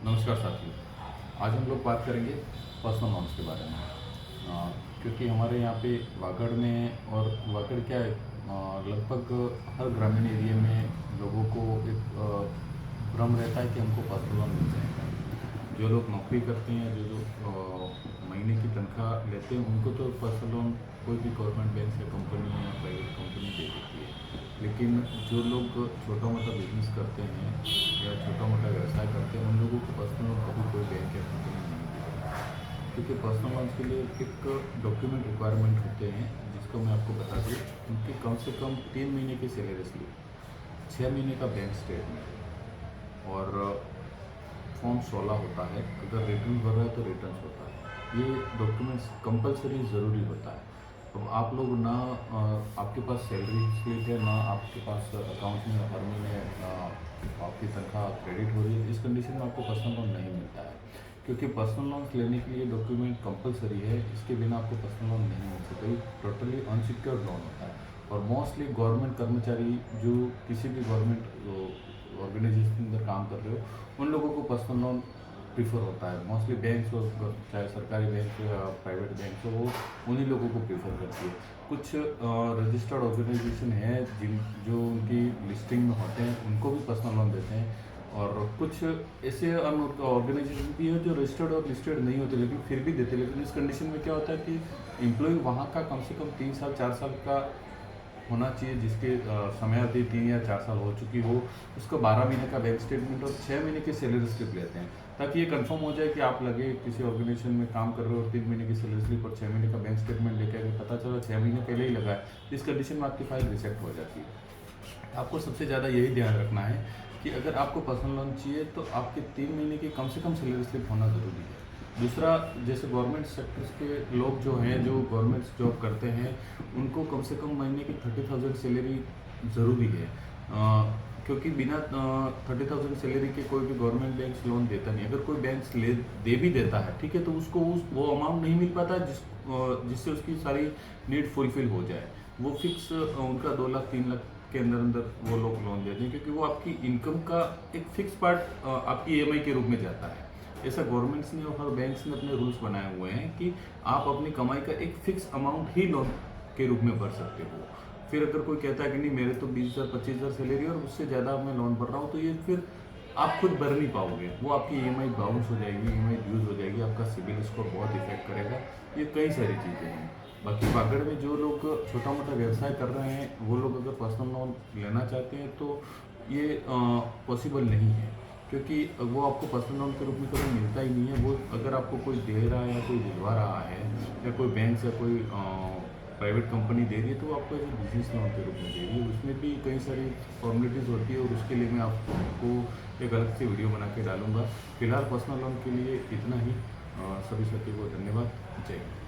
नमस्कार साथियों। आज हम लोग बात करेंगे पर्सनल लोन्स के बारे में। क्योंकि हमारे यहाँ पे वागड़ में और वागड़ क्या है, लगभग हर ग्रामीण एरिया में लोगों को एक भ्रम रहता है कि हमको पर्सनल लोन मिल जाएगा। जो लोग नौकरी करते हैं, जो जो महीने की तनख्वाह लेते हैं, उनको तो पर्सनल लोन कोई भी गवर्नमेंट बैंक या कंपनी या प्राइवेट कंपनी दे देती है। लेकिन जो लोग छोटा मोटा बिजनेस करते हैं या छोटा मोटा व्यवसाय करते हैं, उन लोगों को पर्सनल लोन कभी कोई बैंक या कंपनी नहीं देता। क्योंकि पर्सनल लोन के लिए एक डॉक्यूमेंट रिक्वायरमेंट होते हैं, जिसको मैं आपको बता दूँ। उनकी कम से कम 3 महीने की सैलरी स्लिप, 6 महीने का बैंक स्टेटमेंट और फॉर्म 16 होता है। अगर रिटर्न भर रहा है तो रिटर्न होता है। ये डॉक्यूमेंट्स कंपलसरी ज़रूरी होता है। अब आप लोग ना आपके पास सैलरी स्लिप है, ना आपके पास अकाउंट में हर महीने आपकी तनख्वाह क्रेडिट हो रही है, इस कंडीशन में आपको पर्सनल लोन नहीं मिलता है। क्योंकि पर्सनल लोन लेने के लिए डॉक्यूमेंट कंपलसरी है, इसके बिना आपको पर्सनल लोन नहीं मिल सकता। ये टोटली अनसिक्योर्ड लोन होता है। और मोस्टली गवर्नमेंट कर्मचारी जो किसी भी गवर्नमेंट ऑर्गेनाइजेशन के अंदर काम कर रहे हो, उन लोगों को पर्सनल लोन प्रीफर होता है। मोस्टली बैंक्स हो, चाहे सरकारी बैंक हो या प्राइवेट बैंक हो, वो उन्हीं लोगों को प्रीफर करती है। कुछ रजिस्टर्ड ऑर्गेनाइजेशन है जिन जो उनकी लिस्टिंग में होते हैं, उनको भी पर्सनल लोन देते हैं। और कुछ ऐसे ऑर्गेनाइजेशन भी है जो रजिस्टर्ड और लिस्टेड नहीं होते, लेकिन फिर भी देते। लेकिन इस कंडीशन में क्या होता है कि एम्प्लॉय वहाँ का कम से कम 3 साल 4 साल का होना चाहिए, जिसके समयावधि 3 या 4 साल हो चुकी हो। उसको 12 महीने का बैंक स्टेटमेंट और 6 महीने की सैलरी स्लिप लेते हैं, ताकि ये कंफर्म हो जाए कि आप लगे किसी ऑर्गेनाइजेशन में काम कर रहे हो और 3 महीने की सैलरी स्लिप और 6 महीने का बैंक स्टेटमेंट लेके आगे पता चला 6 महीने पहले ही लगा है। इस कंडीशन में आपकी फाइल रिजेक्ट हो जाती है। आपको सबसे ज़्यादा यही ध्यान रखना है कि अगर आपको पर्सनल लोन चाहिए तो आपके 3 महीने की कम से कम सैलरी स्लिप होना ज़रूरी है। दूसरा, जैसे गवर्नमेंट सेक्टर्स के लोग जो हैं, जो गवर्नमेंट जॉब करते हैं, उनको कम से कम महीने की 30,000 सैलरी ज़रूरी है। क्योंकि बिना 30,000 सैलरी के कोई भी गवर्नमेंट बैंक लोन देता नहीं। अगर कोई बैंक ले दे भी देता है, ठीक है, तो उसको वो अमाउंट नहीं मिल पाता जिससे उसकी सारी नीड फुलफिल हो जाए। वो फिक्स उनका 2 लाख 3 लाख के अंदर अंदर वो लोग लोन देते हैं, क्योंकि वो आपकी इनकम का एक फिक्स पार्ट आपकी ईएमआई के रूप में जाता है। ऐसा गवर्नमेंट्स ने और हर बैंक्स ने अपने रूल्स बनाए हुए हैं कि आप अपनी कमाई का एक फिक्स अमाउंट ही लोन के रूप में भर सकते हो। फिर अगर कोई कहता है कि नहीं, मेरे तो 20,000 25,000 सैलरी और उससे ज़्यादा मैं लोन भर रहा हूँ, तो ये फिर आप खुद भर नहीं पाओगे। वो आपकी ईएमआई बाउंस हो जाएगी, ईएमआई ड्यूज हो जाएगी, आपका सिबिल स्कोर बहुत इफेक्ट करेगा। ये कई सारी चीज़ें हैं। बाकी वागड़ में जो लोग छोटा मोटा व्यवसाय कर रहे हैं, वो लोग अगर पर्सनल लोन लेना चाहते हैं तो ये पॉसिबल नहीं है, क्योंकि वो आपको पर्सनल लोन के रूप में कभी मिलता ही नहीं है। वो अगर आपको कोई दे रहा है या कोई दिलवा रहा है या कोई बैंक से कोई प्राइवेट कंपनी दे रही है, तो वो आपको एज बिजनेस लोन के रूप में दे रही है। उसमें भी कई सारी फॉर्मेलिटीज़ होती है, और उसके लिए मैं आपको एक अलग से वीडियो बना के डालूंगा। फिलहाल पर्सनल लोन के लिए इतना ही। सभी साथियों को धन्यवाद। जय हिंद।